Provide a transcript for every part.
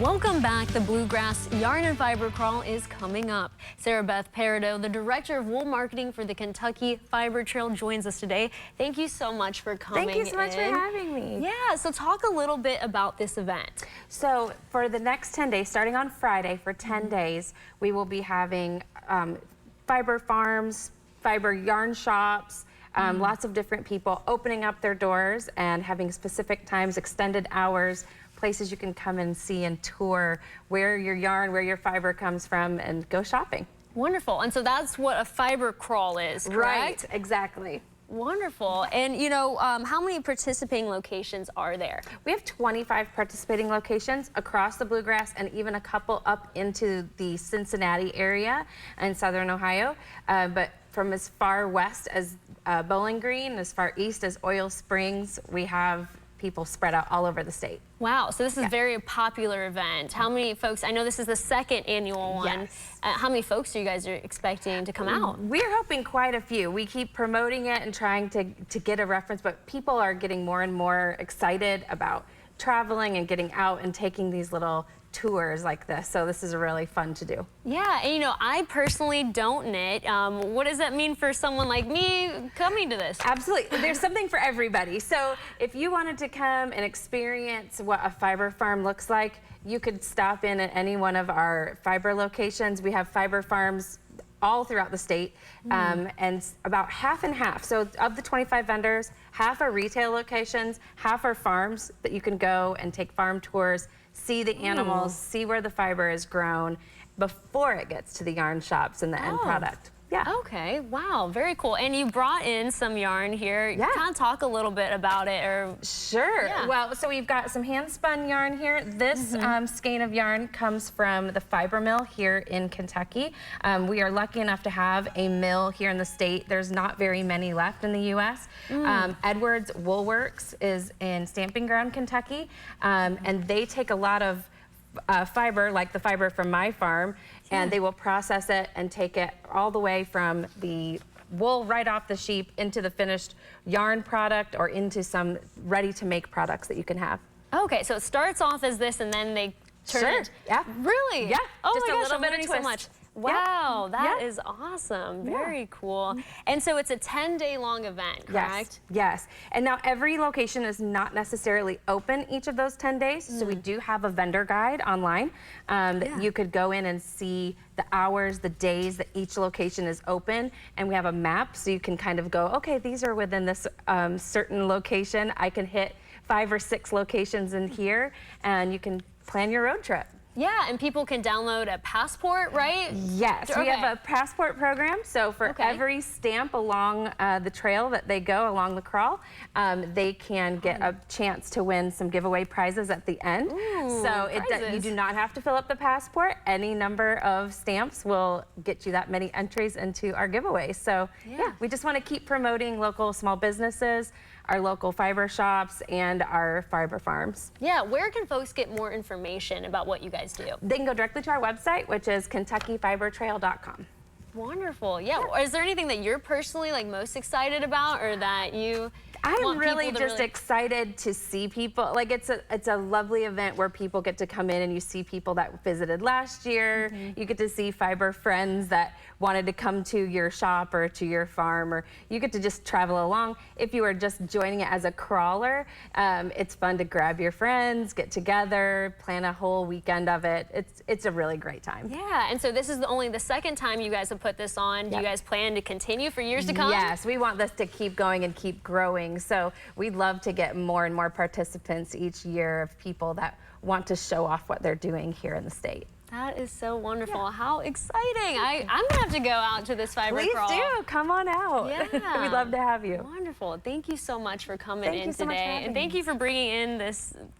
Welcome back. The Bluegrass Yarn and Fiber Crawl is coming up. Sarabeth Perido, the Director of Wool Marketing for the Kentucky Fiber Trail, joins us today. Thank you so much for coming in. Thank you so much for having me. Yeah, so talk a little bit about this event. So for the next 10 days, starting on Friday for 10 days, we will be having fiber farms, fiber yarn shops, lots of different people opening up their doors and having specific times, extended hours, places you can come and see and tour where your yarn, where your fiber comes from, and go shopping. Wonderful. And so that's what a fiber crawl is, correct? Right, exactly. Wonderful. And you know, how many participating locations are there? We have 25 participating locations across the Bluegrass and even a couple up into the Cincinnati area in southern Ohio. But from as far west as Bowling Green, as far east as Oil Springs, we have people spread out all over the state. Wow, so this is a very popular event. How many folks, I know this is the second annual one. Yes. How many folks are you guys expecting to come out? We're hoping quite a few. We keep promoting it and trying to get a reference, but people are getting more and more excited about traveling and getting out and taking these little tours like this. So this is really fun to do. Yeah, and you know, I personally don't knit. What does that mean for someone like me coming to this? Absolutely, there's something for everybody. So if you wanted to come and experience what a fiber farm looks like, you could stop in at any one of our fiber locations. We have fiber farms all throughout the state, and about half and half. So of the 25 vendors, half are retail locations, half are farms that you can go and take farm tours, see the animals, see where the fiber is grown before it gets to the yarn shops and the end product. Yeah. Okay, wow, very cool. And you brought in some yarn here. Yeah. Kind of talk a little bit about it. Or Sure. Yeah. Well, so we've got some hand spun yarn here. This skein of yarn comes from the fiber mill here in Kentucky. We are lucky enough to have a mill here in the state. There's not very many left in the U.S. Edwards Woolworks is in Stamping Ground, Kentucky, and they take a lot of fiber, like the fiber from my farm, and they will process it and take it all the way from the wool right off the sheep into the finished yarn product or into some ready-to-make products that you can have. okay, so it starts off as this, and then they turn it. Yeah. Really? Yeah. Oh Just my a gosh, little I'm bit of learning so twist. much. Yeah. Wow, that Yeah. is awesome. Very cool. And so it's a 10-day long event, correct? Yes. And now every location is not necessarily open each of those 10 days. So we do have a vendor guide online that you could go in and see the hours, the days that each location is open. And we have a map so you can kind of go, okay, these are within this certain location. I can hit 5 or 6 locations in here, and you can plan your road trip. Yeah, and people can download a passport, right? Yes, we have a passport program. So for every stamp along the trail that they go along the crawl, they can get a chance to win some giveaway prizes at the end. So you do not have to fill up the passport. Any number of stamps will get you that many entries into our giveaway. So yeah, we just want to keep promoting local small businesses, our local fiber shops, and our fiber farms. Yeah, where can folks get more information about what you guys do? They can go directly to our website, which is KentuckyFiberTrail.com. Wonderful. Yeah. Is there anything that you're personally like most excited about, or that you I'm really just excited to see people. Like it's a lovely event where people get to come in and you see people that visited last year. You get to see fiber friends that wanted to come to your shop or to your farm, or you get to just travel along. If you are just joining it as a crawler, it's fun to grab your friends, get together, plan a whole weekend of it. It's a really great time. Yeah, and so this is only the second time you guys have put this on. Do you guys plan to continue for years to come? Yes, we want this to keep going and keep growing. So we'd love to get more and more participants each year of people that want to show off what they're doing here in the state. That is so wonderful. How exciting. I'm going to have to go out to this fiber crawl. Please do. Come on out. Yeah. We'd love to have you. Wonderful. Thank you so much for coming in so much for today. having And thank me. you for bringing in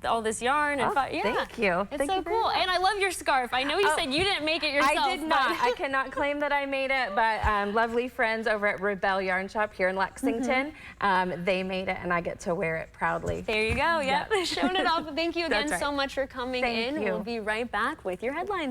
all this yarn. And Thank you. It's Thank so you very cool. much. And I love your scarf. I know you said you didn't make it yourself. I did not. I cannot claim that I made it, but lovely friends over at Rebel Yarn Shop here in Lexington, they made it, and I get to wear it proudly. There you go. Yep. Showing it off. Thank you again That's right. so much for coming in. Thank you. We'll be right back with your headlines.